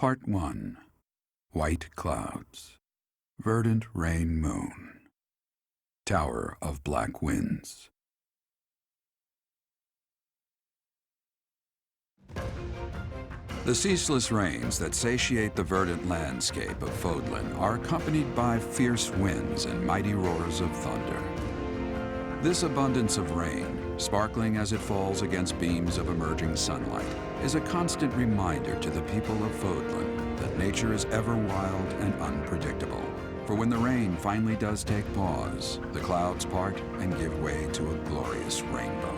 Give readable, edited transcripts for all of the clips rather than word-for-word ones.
Part 1. White Clouds. Verdant Rain Moon. Tower of Black Winds. The ceaseless rains that satiate the verdant landscape of Fodlan are accompanied by fierce winds and mighty roars of thunder. This abundance of rain, sparkling as it falls against beams of emerging sunlight, is a constant reminder to the people of Fodlan that nature is ever wild and unpredictable. For when the rain finally does take pause, the clouds part and give way to a glorious rainbow.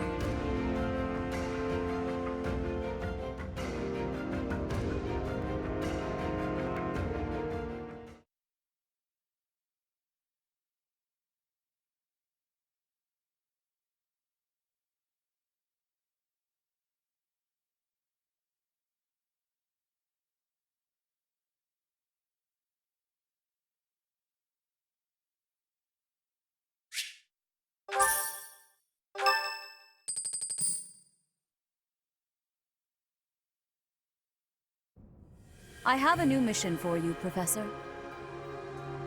I have a new mission for you, Professor.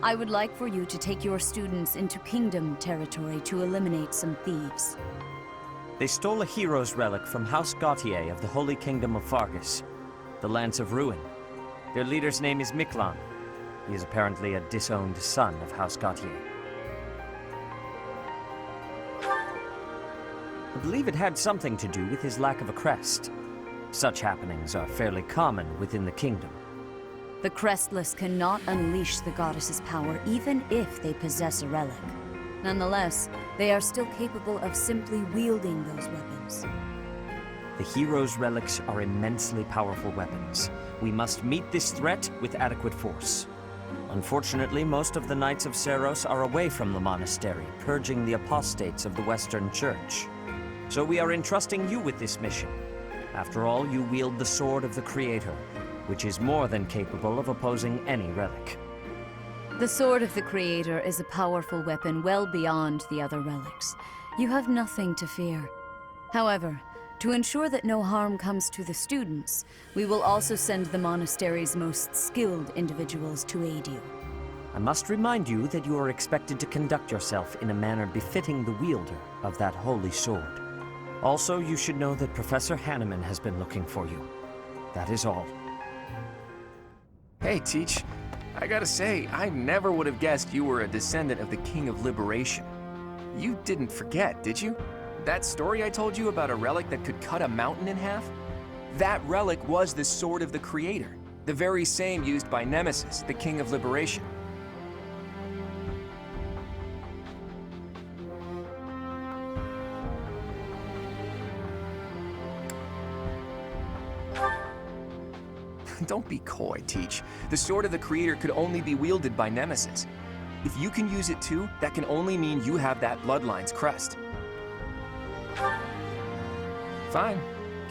I would like for you to take your students into Kingdom territory to eliminate some thieves. They stole a hero's relic from House Gautier of the Holy Kingdom of Fargus, the Lance of Ruin. Their leader's name is Miklan. He is apparently a disowned son of House Gautier. I believe it had something to do with his lack of a crest. Such happenings are fairly common within the kingdom. The Crestless cannot unleash the goddess's power even if they possess a relic. Nonetheless, they are still capable of simply wielding those weapons. The hero's relics are immensely powerful weapons. We must meet this threat with adequate force. Unfortunately, most of the Knights of Seiros are away from the monastery, purging the apostates of the Western Church. So we are entrusting you with this mission. After all, you wield the Sword of the Creator, which is more than capable of opposing any relic. The Sword of the Creator is a powerful weapon well beyond the other relics. You have nothing to fear. However, to ensure that no harm comes to the students, we will also send the monastery's most skilled individuals to aid you. I must remind you that you are expected to conduct yourself in a manner befitting the wielder of that holy sword. Also, you should know that Professor Hanneman has been looking for you. That is all. Hey, Teach. I gotta say, I never would have guessed you were a descendant of the King of Liberation. You didn't forget, did you? That story I told you about a relic that could cut a mountain in half? That relic was the Sword of the Creator, the very same used by Nemesis, the King of Liberation. Don't be coy, Teach. The Sword of the Creator could only be wielded by Nemesis. If you can use it too, that can only mean you have that bloodline's crest. Fine,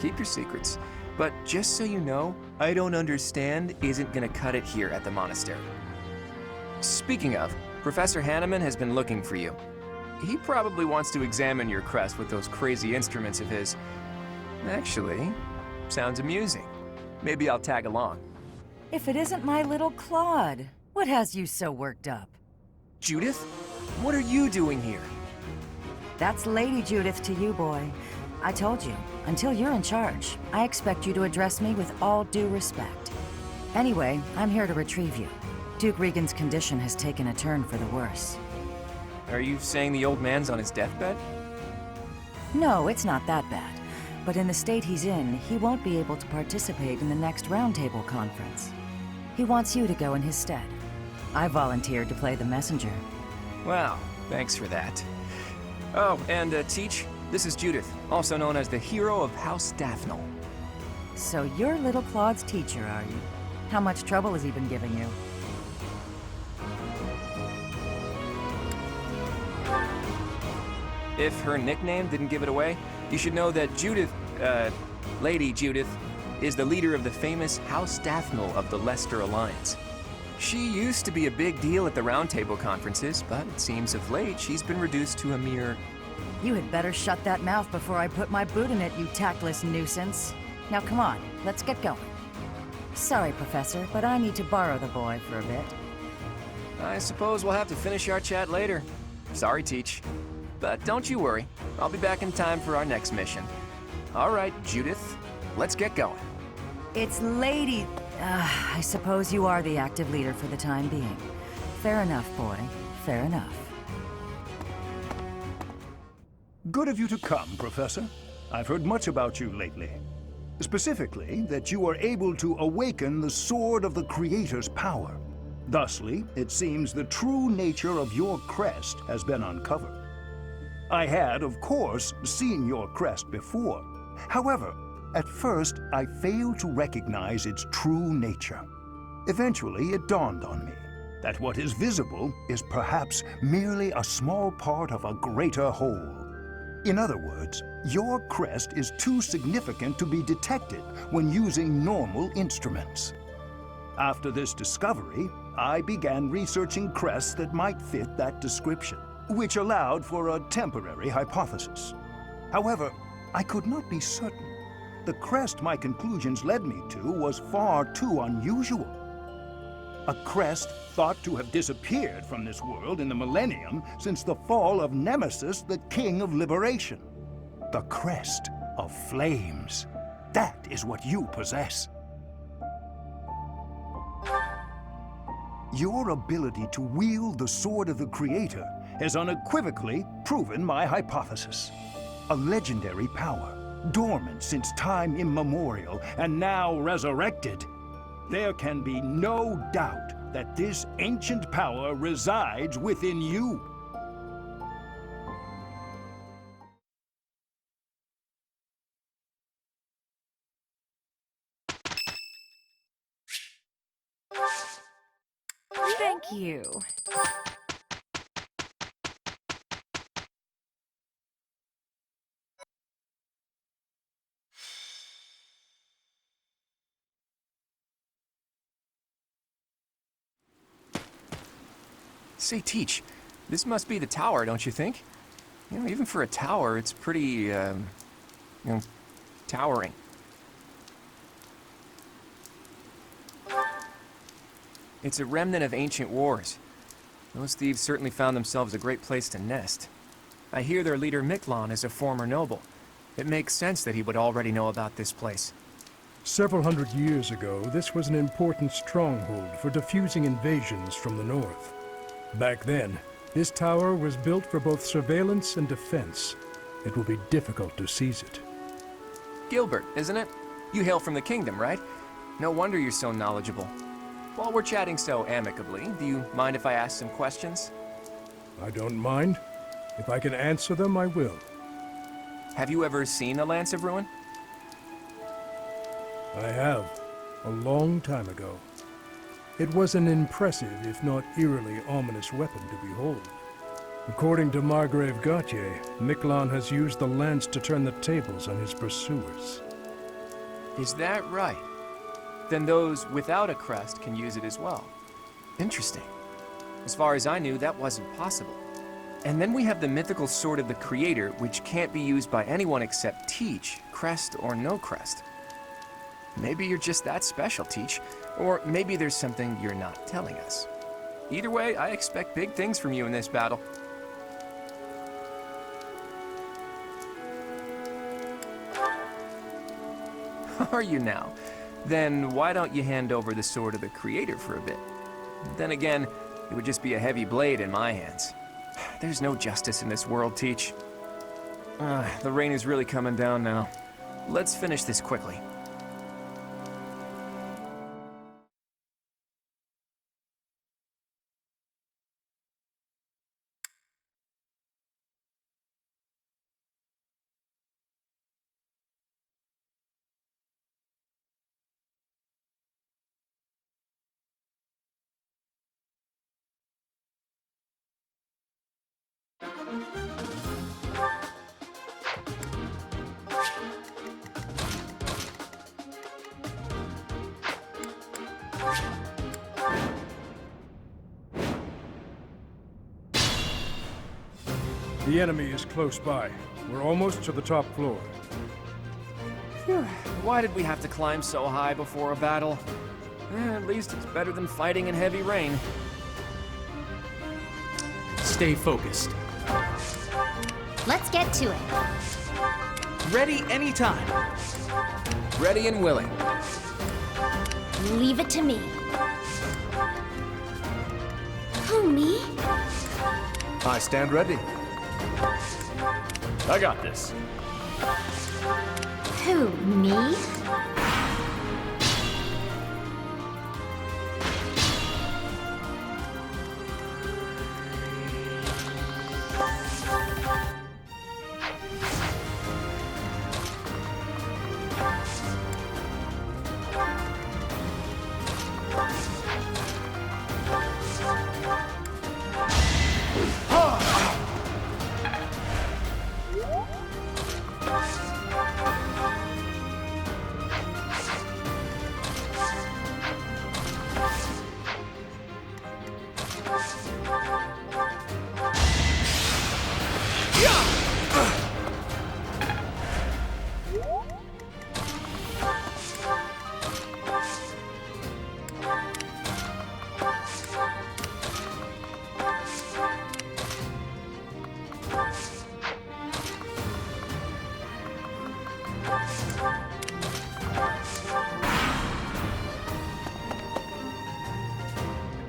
keep your secrets. But just so you know, I don't understand isn't gonna cut it here at the monastery. Speaking of, Professor Hanneman has been looking for you. He probably wants to examine your crest with those crazy instruments of his. Actually, sounds amusing. Maybe I'll tag along. If it isn't my little Claude, what has you so worked up? Judith? What are you doing here? That's Lady Judith to you, boy. I told you, until you're in charge, I expect you to address me with all due respect. Anyway, I'm here to retrieve you. Duke Regan's condition has taken a turn for the worse. Are you saying the old man's on his deathbed? No, it's not that bad. But in the state he's in, he won't be able to participate in the next Roundtable conference. He wants you to go in his stead. I volunteered to play the messenger. Wow, thanks for that. Oh, and Teach, this is Judith, also known as the hero of House Daphnel. So you're little Claude's teacher, are you? How much trouble has he been giving you? If her nickname didn't give it away, you should know that Judith, Lady Judith, is the leader of the famous House Daphnel of the Leicester Alliance. She used to be a big deal at the Roundtable conferences, but it seems of late she's been reduced to a mere... You had better shut that mouth before I put my boot in it, you tactless nuisance. Now come on, let's get going. Sorry, Professor, but I need to borrow the boy for a bit. I suppose we'll have to finish our chat later. Sorry, Teach. But don't you worry. I'll be back in time for our next mission. All right, Judith, let's get going. It's Lady... I suppose you are the active leader for the time being. Fair enough, boy. Fair enough. Good of you to come, Professor. I've heard much about you lately. Specifically, that you are able to awaken the Sword of the Creator's power. Thusly, it seems the true nature of your crest has been uncovered. I had, of course, seen your crest before. However, at first, I failed to recognize its true nature. Eventually, it dawned on me that what is visible is perhaps merely a small part of a greater whole. In other words, your crest is too significant to be detected when using normal instruments. After this discovery, I began researching crests that might fit that description, which allowed for a temporary hypothesis. However, I could not be certain. The crest my conclusions led me to was far too unusual. A crest thought to have disappeared from this world in the millennium since the fall of Nemesis, the King of Liberation. The crest of flames. That is what you possess. Your ability to wield the Sword of the Creator has unequivocally proven my hypothesis. A legendary power, dormant since time immemorial and now resurrected. There can be no doubt that this ancient power resides within you. Thank you. Say, Teach, this must be the tower, don't you think? You know, even for a tower, it's pretty, towering. It's a remnant of ancient wars. Those thieves certainly found themselves a great place to nest. I hear their leader Miklon is a former noble. It makes sense that he would already know about this place. Several hundred years ago, this was an important stronghold for diffusing invasions from the north. Back then, this tower was built for both surveillance and defense. It will be difficult to seize it. Gilbert, isn't it? You hail from the kingdom, right? No wonder you're so knowledgeable. While we're chatting so amicably, do you mind if I ask some questions? I don't mind. If I can answer them, I will. Have you ever seen the Lance of Ruin? I have, a long time ago. It was an impressive, if not eerily ominous weapon to behold. According to Margrave Gautier, Miklon has used the lance to turn the tables on his pursuers. Is that right? Then those without a crest can use it as well. Interesting. As far as I knew, that wasn't possible. And then we have the mythical Sword of the Creator, which can't be used by anyone except Teach, crest or no crest. Maybe you're just that special, Teach, or maybe there's something you're not telling us. Either way, I expect big things from you in this battle. Are you now? Then why don't you hand over the Sword of the Creator for a bit? Then again, it would just be a heavy blade in my hands. There's no justice in this world, Teach. The rain is really coming down now. Let's finish this quickly. The enemy is close by. We're almost to the top floor. Why did we have to climb so high before a battle? At least it's better than fighting in heavy rain. Stay focused. Let's get to it. Ready anytime. Ready and willing. Leave it to me. Who, me? I stand ready. I got this. Who, me?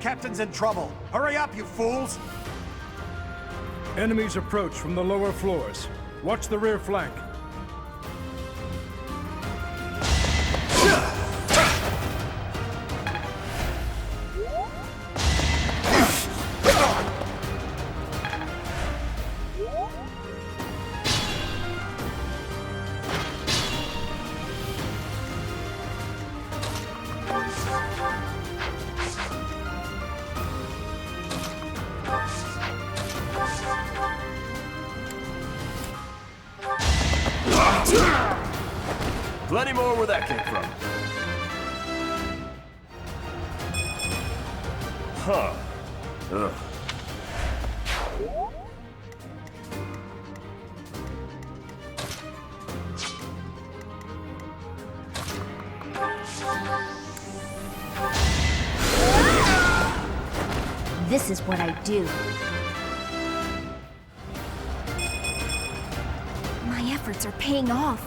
Captain's in trouble. Hurry up, you fools! Enemies approach from the lower floors. Watch the rear flank. Plenty more where that came from. Huh. Ugh. This is what I do. My efforts are paying off.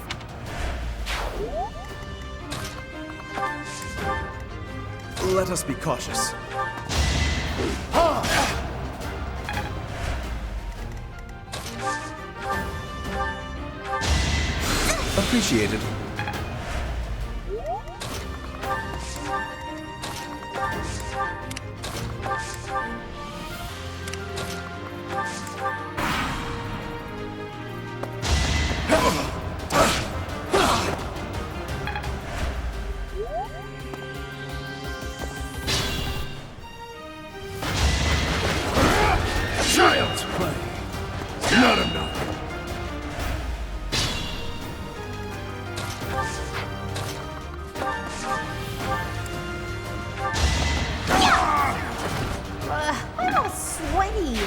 Let us be cautious. Appreciated. Child's play. Not enough. I'm all sweaty.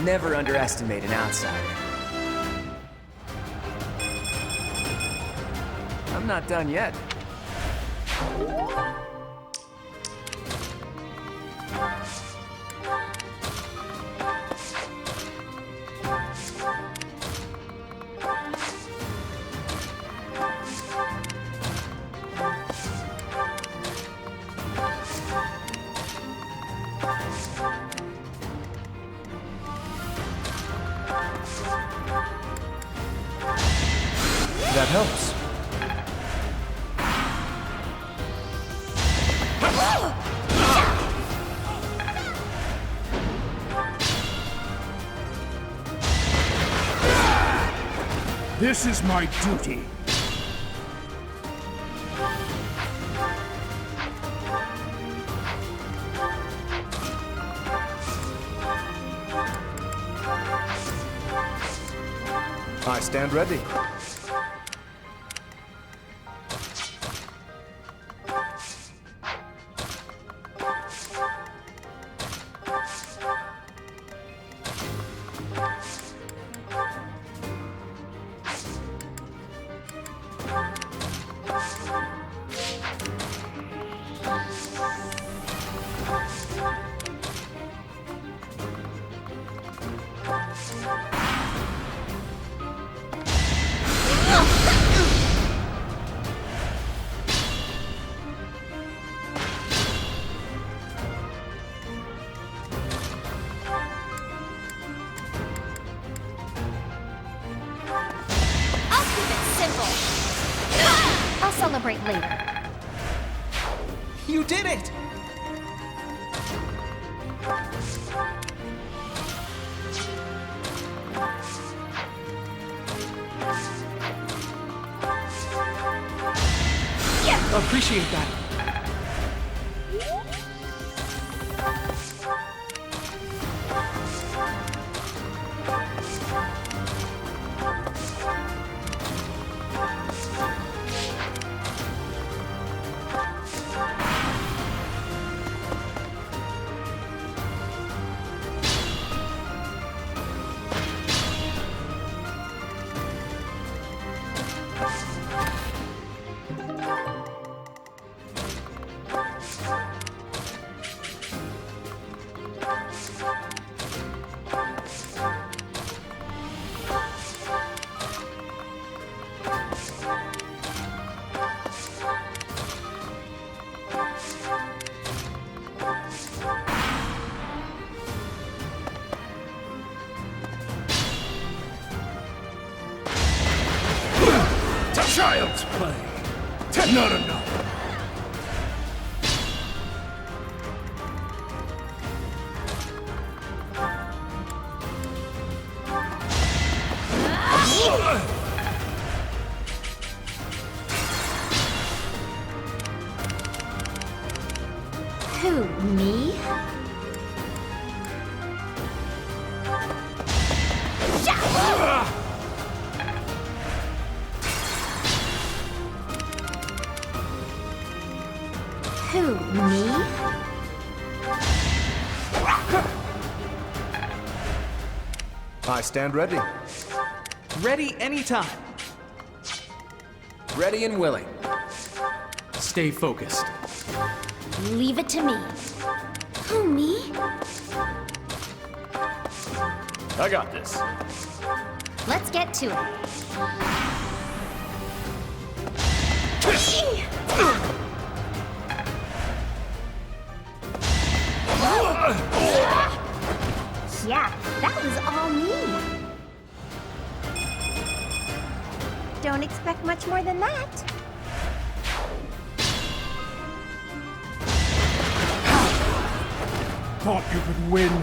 Never underestimate an outsider. I'm not done yet. That helps. This is my duty. I stand ready. celebrate later. You did it! Appreciate that. Child's play. Not enough. Who, me? Who, me? I stand ready. Ready anytime. Ready and willing. Stay focused. Leave it to me. Who, me? I got this. Let's get to it. Yeah, that was all me. Don't expect much more than that. Thought you could win.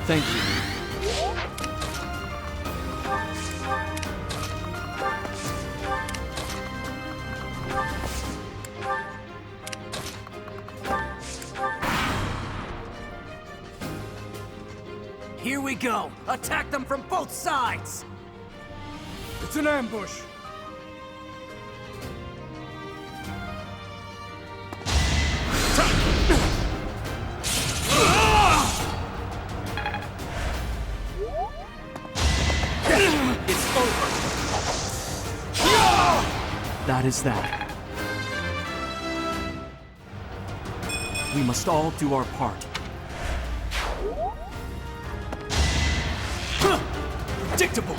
Thank you. Here we go! Attack them from both sides! It's an ambush. It's over. That is that. We must all do our part. Predictable!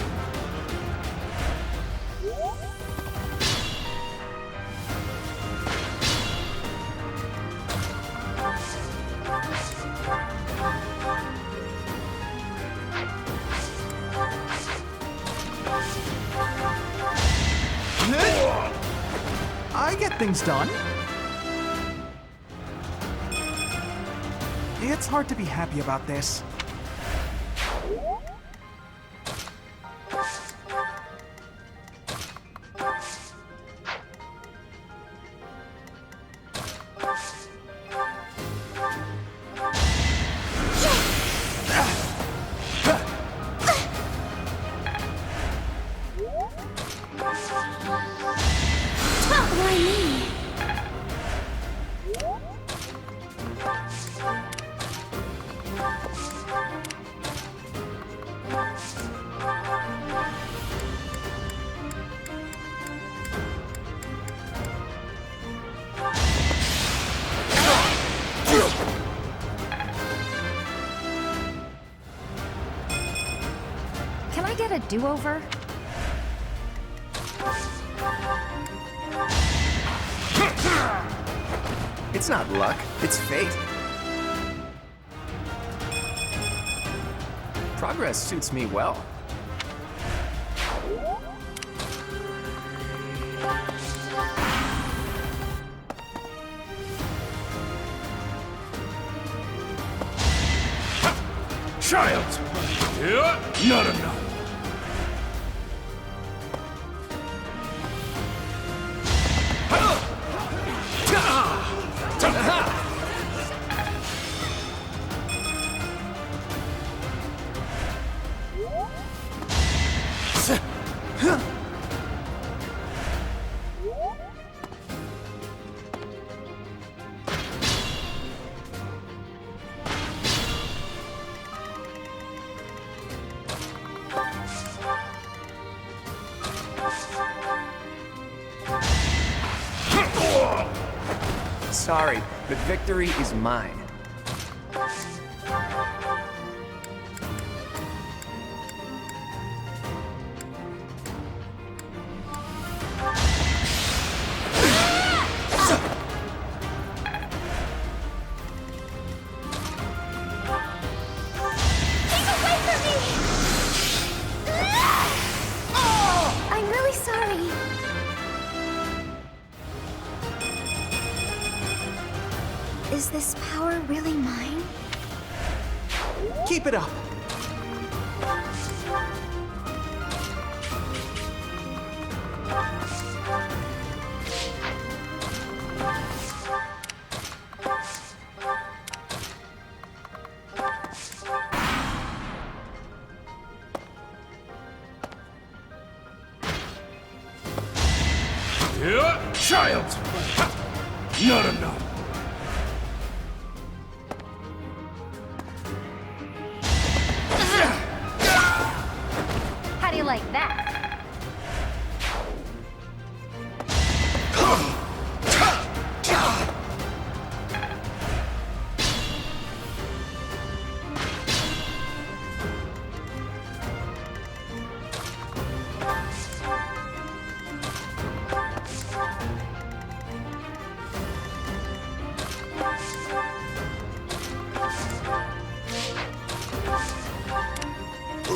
I get things done. It's hard to be happy about this. Why me? do-over? It's not luck, it's fate. Progress suits me well. Child! Not enough. Sorry, but victory is mine. I'm really sorry. Is this power really mine? Keep it up. Child! Not enough. How do you like that?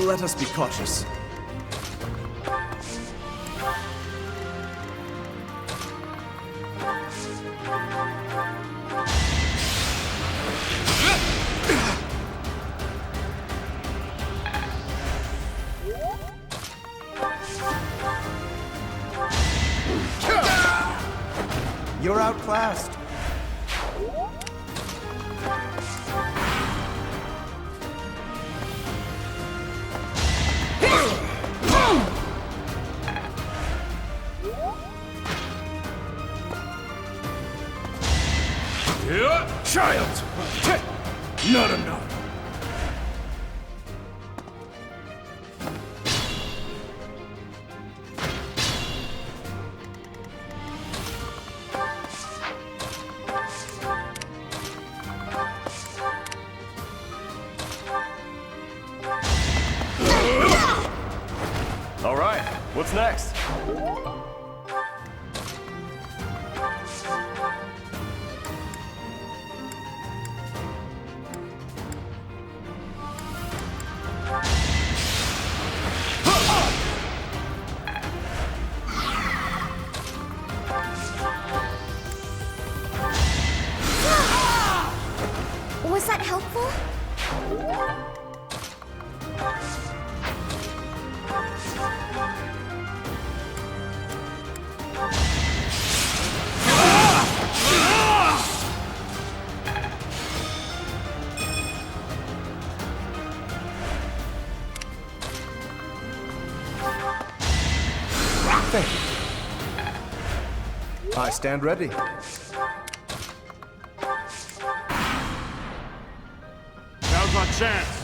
Let us be cautious. You're outclassed. Child! Not enough. All right, what's next? Was that helpful? Thank you. I stand ready. Now's our chance.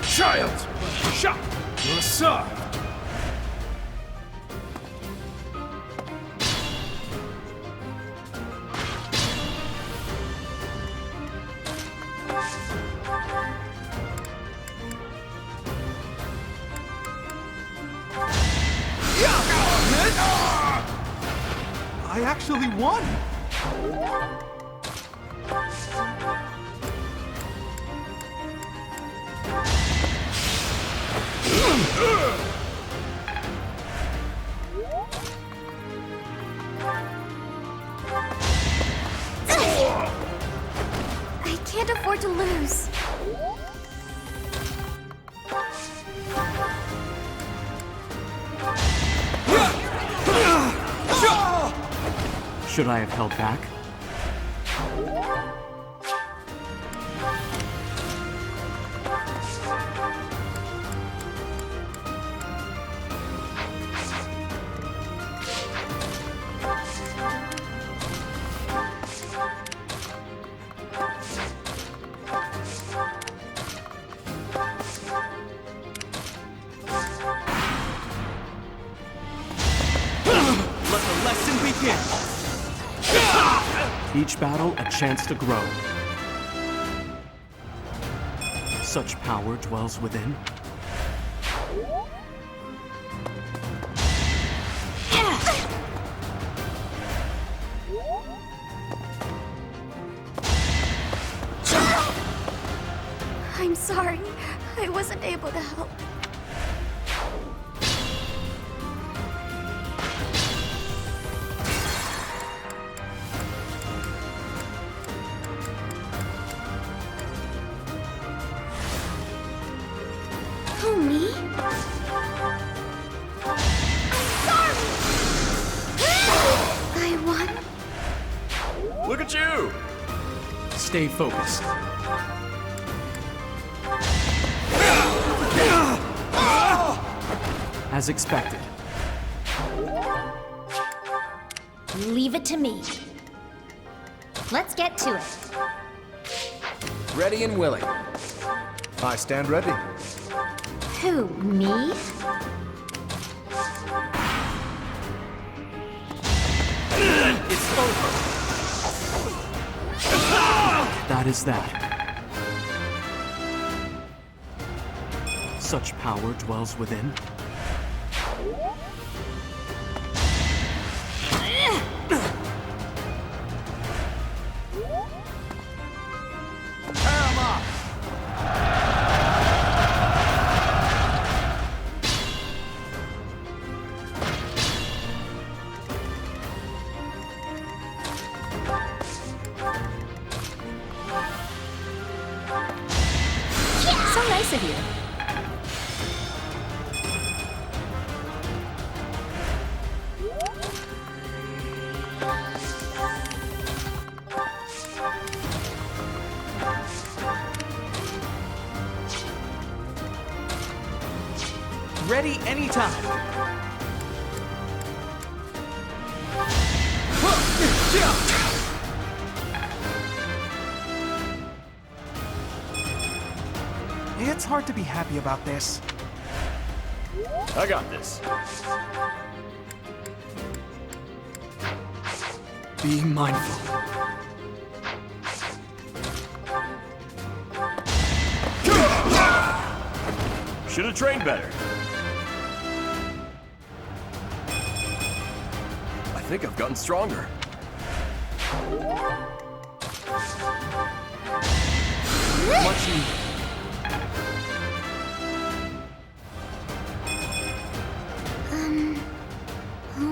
Child! Shot! You're served! actually won! I can't afford to lose. Should I have held back? Let the lesson begin! Each battle a chance to grow. Such power dwells within. I'm sorry. I wasn't able to help. Who, me? I'm sorry! I won? Look at you! Stay focused. As expected. Leave it to me. Let's get to it. Ready and willing. I stand ready. Who, me? It's over. That is that. Such power dwells within. Tear 'em up! So nice of you. Ready anytime. It's hard to be happy about this. I got this. Be mindful. Should have trained better. I think I've gotten stronger. Much needed.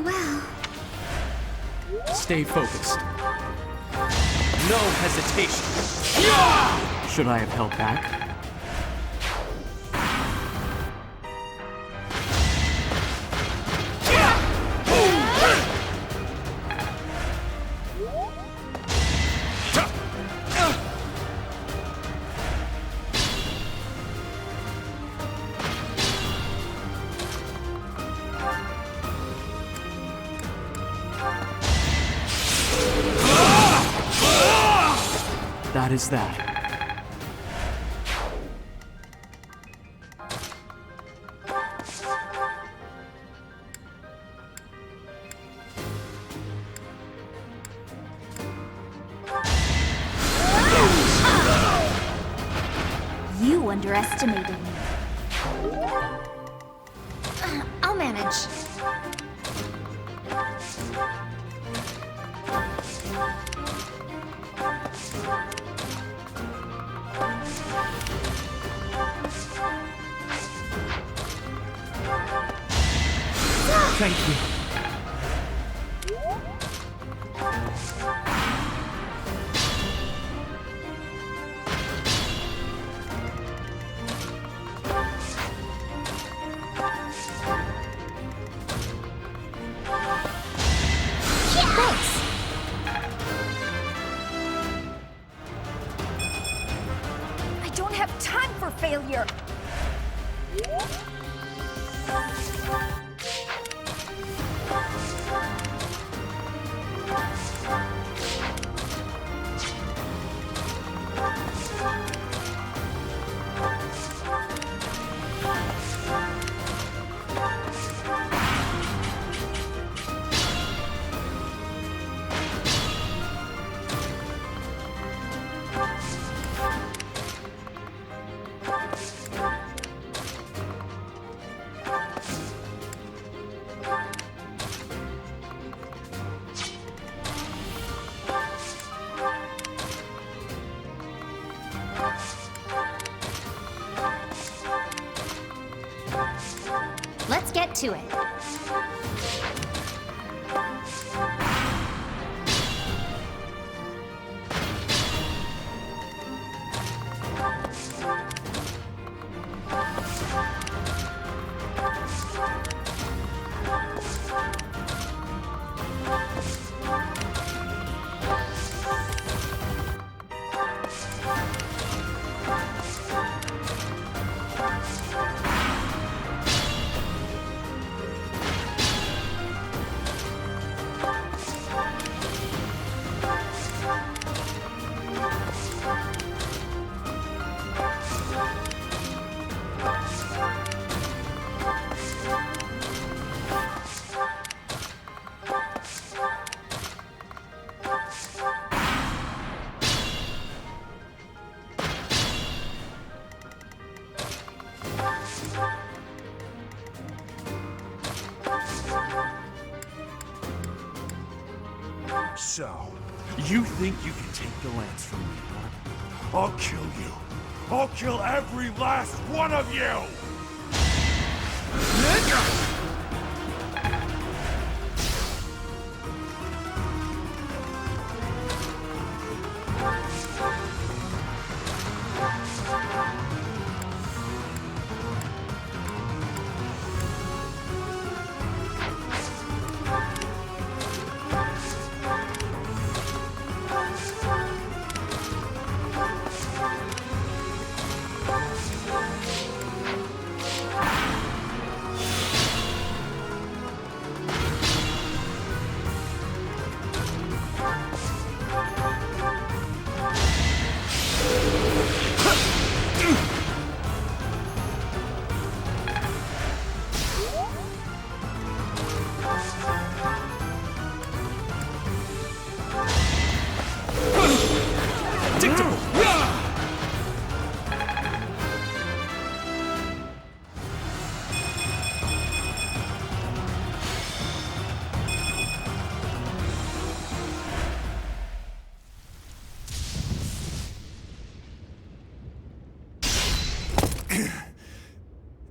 Well, Stay focused. No hesitation. Should I have held back? That is that. you underestimated me. I'll manage. Thank you. I don't have time for failure. Let's get to it. So, you think you can take the lance from me, huh? I'll kill you. I'll kill every last one of you!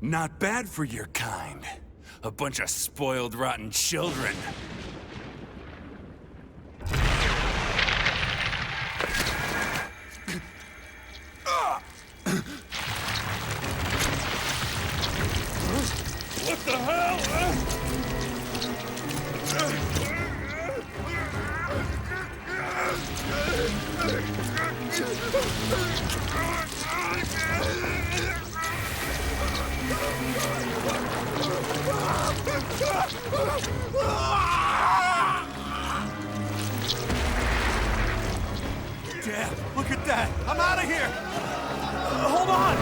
Not bad for your kind. A bunch of spoiled, rotten children. What the hell? Damn, look at that! I'm out of here! Hold on!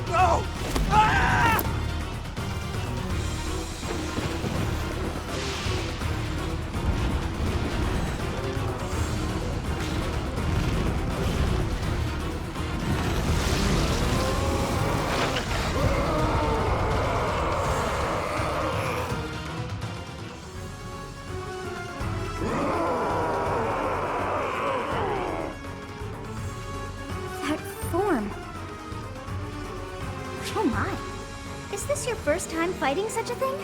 No! Ah! my. Is this your first time fighting such a thing?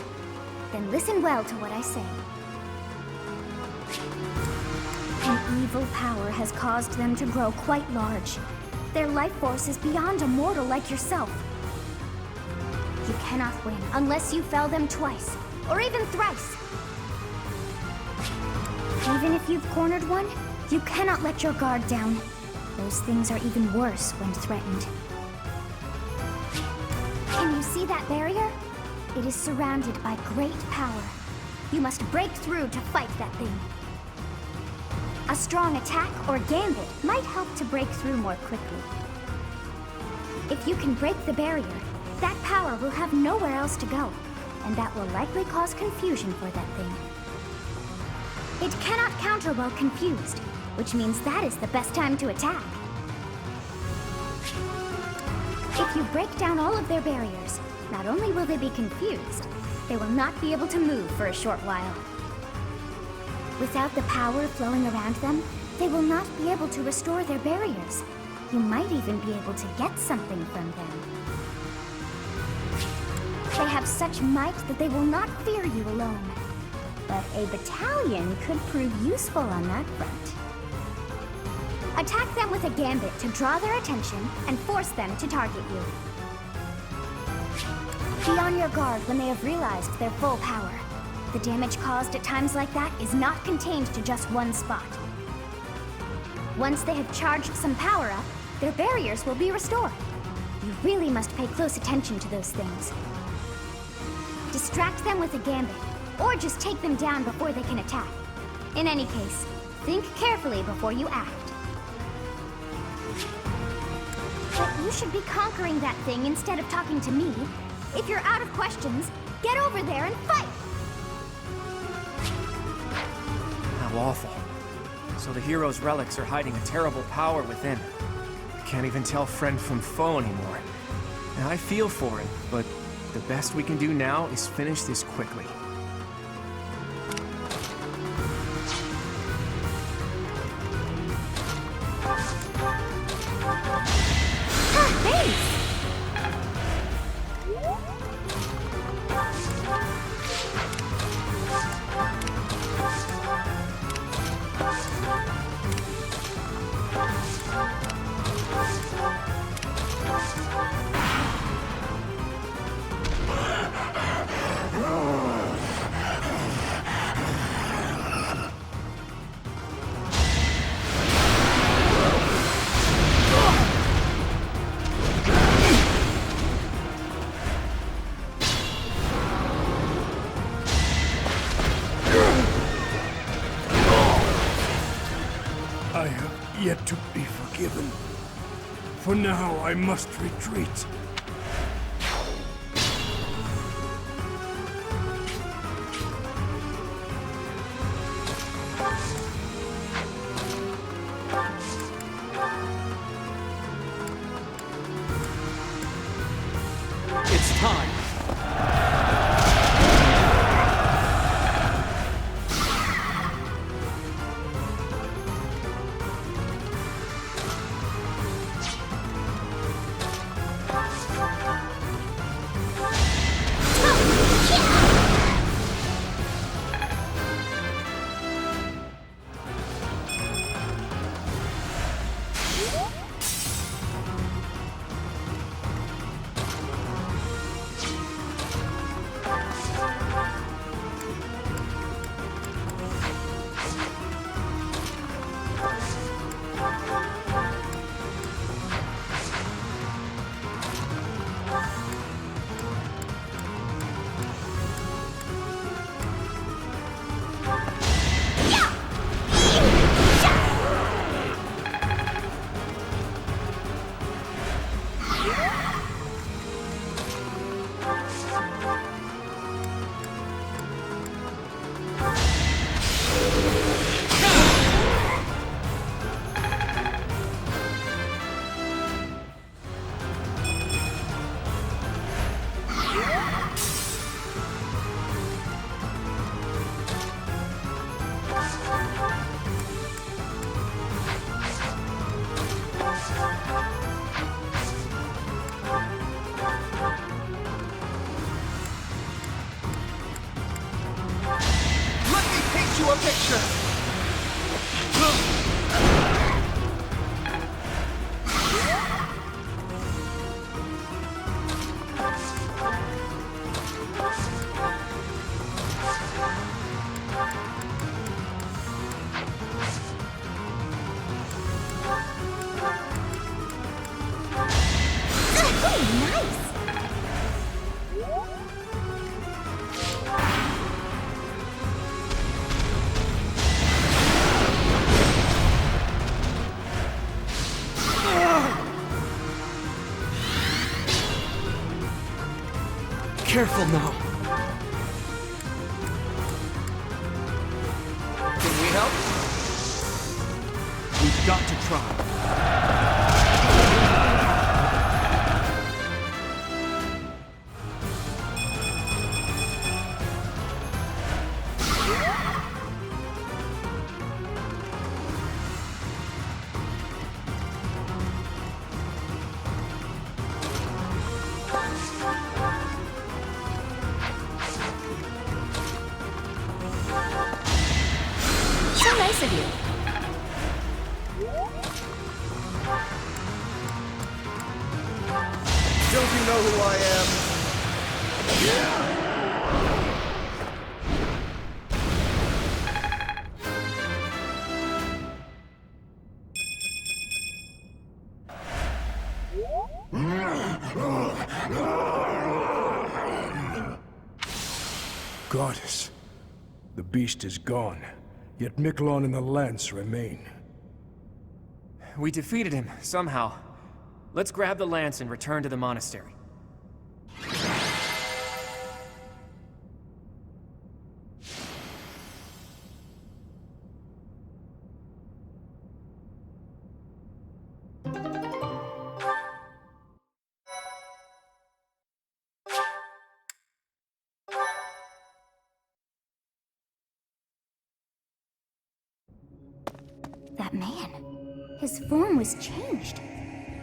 Then listen well to what I say. An evil power has caused them to grow quite large. Their life force is beyond a mortal like yourself. You cannot win unless you fell them twice, or even thrice. Even if you've cornered one, you cannot let your guard down. Those things are even worse when threatened. Can you see that barrier? It is surrounded by great power. You must break through to fight that thing. A strong attack or gambit might help to break through more quickly. If you can break the barrier, that power will have nowhere else to go, and that will likely cause confusion for that thing. It cannot counter while confused, which means that is the best time to attack. If you break down all of their barriers, not only will they be confused, they will not be able to move for a short while. Without the power flowing around them, they will not be able to restore their barriers. You might even be able to get something from them. They have such might that they will not fear you alone. But a battalion could prove useful on that front. Attack them with a gambit to draw their attention and force them to target you. Be on your guard when they have realized their full power. The damage caused at times like that is not contained to just one spot. Once they have charged some power up, their barriers will be restored. You really must pay close attention to those things. Distract them with a gambit, or just take them down before they can attack. In any case, think carefully before you act. But you should be conquering that thing instead of talking to me. If you're out of questions, get over there and fight! How awful. So the hero's relics are hiding a terrible power within. I can't even tell friend from foe anymore. And I feel for it, but the best we can do now is finish this quickly. I have yet to be forgiven. For now, I must retreat. It's time! nice! Careful now. Can we help? We've got to try. So nice of you. Don't you know who I am? Goddess. The beast is gone, yet Miklon and the lance remain. We defeated him, somehow. Let's grab the lance and return to the monastery. That man. His form was changed.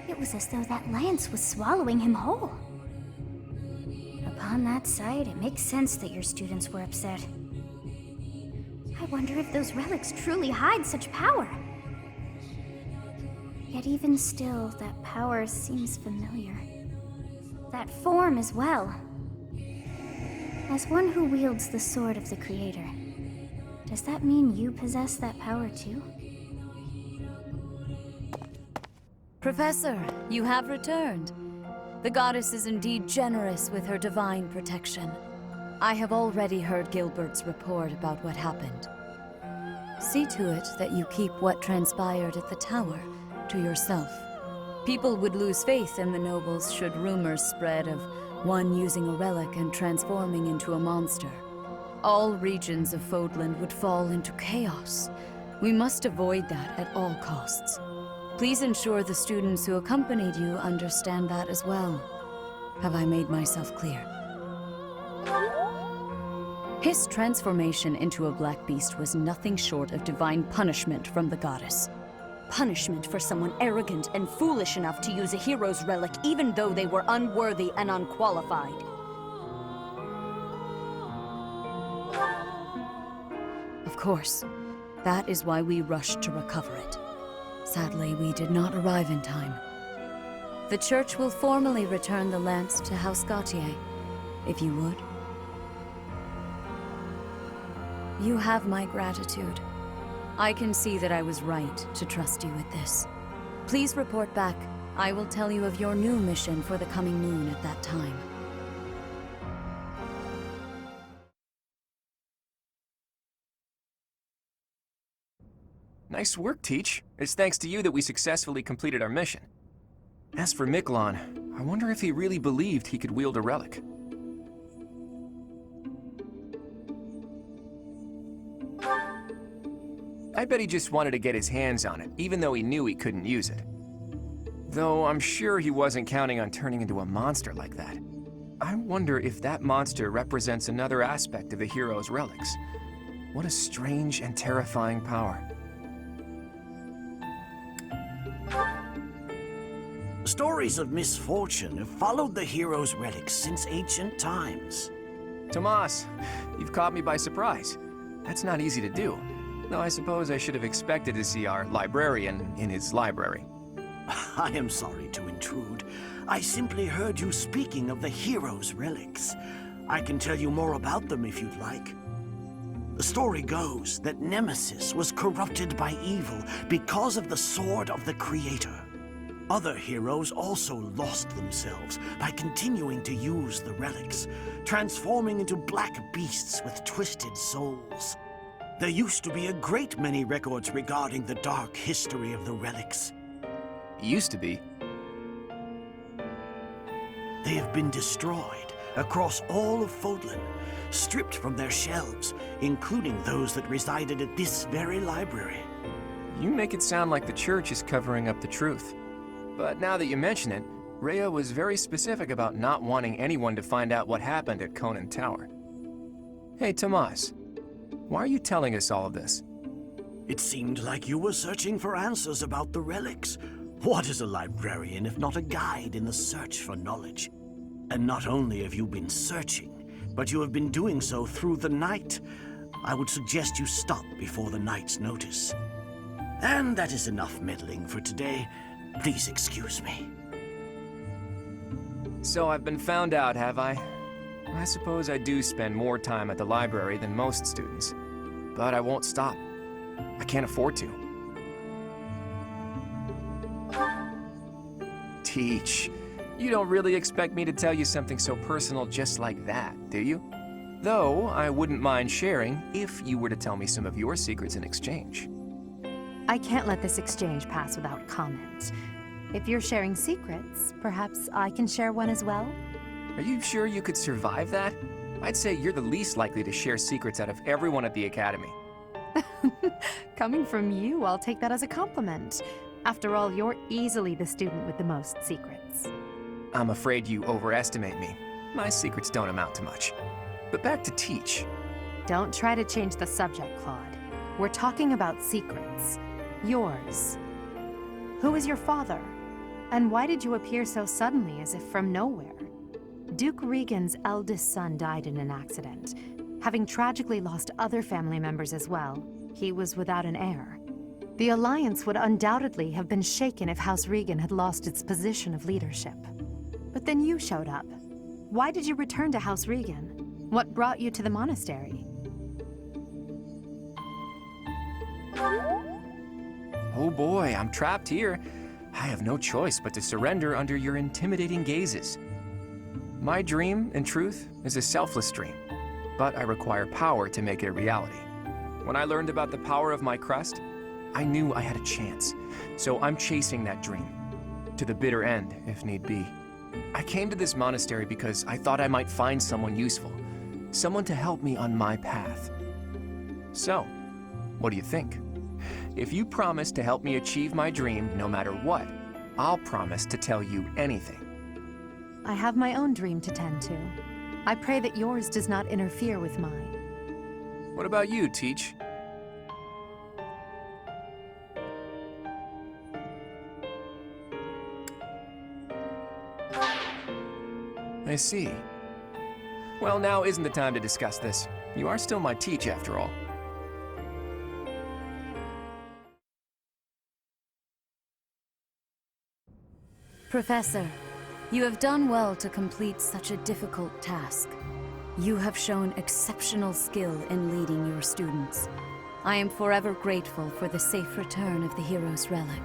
It was as though that lance was swallowing him whole. Upon that sight, it makes sense that your students were upset. I wonder if those relics truly hide such power. Yet even still, that power seems familiar. That form as well. As one who wields the sword of the Creator, does that mean you possess that power too? Professor, you have returned. The goddess is indeed generous with her divine protection. I have already heard Gilbert's report about what happened. See to it that you keep what transpired at the tower to yourself. People would lose faith in the nobles should rumors spread of one using a relic and transforming into a monster. All regions of Fodlan would fall into chaos. We must avoid that at all costs. Please ensure the students who accompanied you understand that as well. Have I made myself clear? His transformation into a black beast was nothing short of divine punishment from the goddess. Punishment for someone arrogant and foolish enough to use a hero's relic even though they were unworthy and unqualified. Of course. That is why we rushed to recover it. Sadly, we did not arrive in time. The church will formally return the lance to House Gautier, if you would. You have my gratitude. I can see that I was right to trust you with this. Please report back. I will tell you of your new mission for the coming moon at that time. Nice work, Teach. It's thanks to you that we successfully completed our mission. As for Miklon, I wonder if he really believed he could wield a relic. I bet he just wanted to get his hands on it, even though he knew he couldn't use it. Though I'm sure he wasn't counting on turning into a monster like that. I wonder if that monster represents another aspect of the hero's relics. What a strange and terrifying power. Stories of misfortune have followed the hero's relics since ancient times. Tomas, you've caught me by surprise. That's not easy to do. Though I suppose I should have expected to see our librarian in his library. I am sorry to intrude. I simply heard you speaking of the hero's relics. I can tell you more about them if you'd like. The story goes that Nemesis was corrupted by evil because of the sword of the Creator. Other heroes also lost themselves by continuing to use the relics, transforming into black beasts with twisted souls. There used to be a great many records regarding the dark history of the relics. Used to be. They have been destroyed across all of Fodlan, stripped from their shelves, including those that resided at this very library. You make it sound like the church is covering up the truth. But now that you mention it, Rhea was very specific about not wanting anyone to find out what happened at Conan Tower. Hey, Tomas, why are you telling us all of this? It seemed like you were searching for answers about the relics. What is a librarian if not a guide in the search for knowledge? And not only have you been searching, but you have been doing so through the night. I would suggest you stop before the night's notice. And that is enough meddling for today. Please excuse me. So I've been found out, have I? I suppose I do spend more time at the library than most students. But I won't stop. I can't afford to. Teach. You don't really expect me to tell you something so personal just like that, do you? Though, I wouldn't mind sharing if you were to tell me some of your secrets in exchange. I can't let this exchange pass without comment. If you're sharing secrets, perhaps I can share one as well? Are you sure you could survive that? I'd say you're the least likely to share secrets out of everyone at the Academy. Coming from you, I'll take that as a compliment. After all, you're easily the student with the most secrets. I'm afraid you overestimate me. My secrets don't amount to much. But back to Teach. Don't try to change the subject, Claude. We're talking about secrets. Yours. Who is your father? And why did you appear so suddenly, as if from nowhere? Duke Regan's eldest son died in an accident. Having tragically lost other family members as well, he was without an heir. The Alliance would undoubtedly have been shaken if House Regan had lost its position of leadership. But then you showed up. Why did you return to House Regan? What brought you to the monastery? Oh boy, I'm trapped here. I have no choice but to surrender under your intimidating gazes. My dream, in truth, is a selfless dream, but I require power to make it a reality. When I learned about the power of my crust, I knew I had a chance, so I'm chasing that dream. To the bitter end, if need be. I came to this monastery because I thought I might find someone useful, someone to help me on my path. So, what do you think? If you promise to help me achieve my dream no matter what, I'll promise to tell you anything. I have my own dream to tend to. I pray that yours does not interfere with mine. What about you, Teach? I see. Well, now isn't the time to discuss this. You are still my Teach, after all. Professor, you have done well to complete such a difficult task. You have shown exceptional skill in leading your students. I am forever grateful for the safe return of the hero's relic.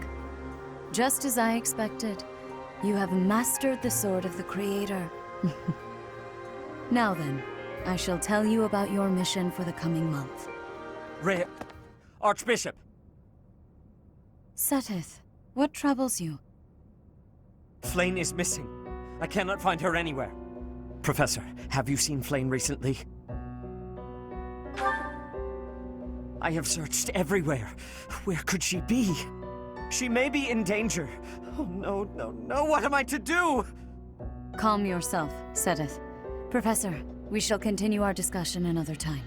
Just as I expected, you have mastered the sword of the Creator. Now then, I shall tell you about your mission for the coming month. Rhea, Archbishop! Seteth, what troubles you? Flayn is missing. I cannot find her anywhere. Professor, have you seen Flayn recently? I have searched everywhere. Where could she be? She may be in danger. Oh no, no, no, what am I to do? Calm yourself, Seteth. Professor, we shall continue our discussion another time.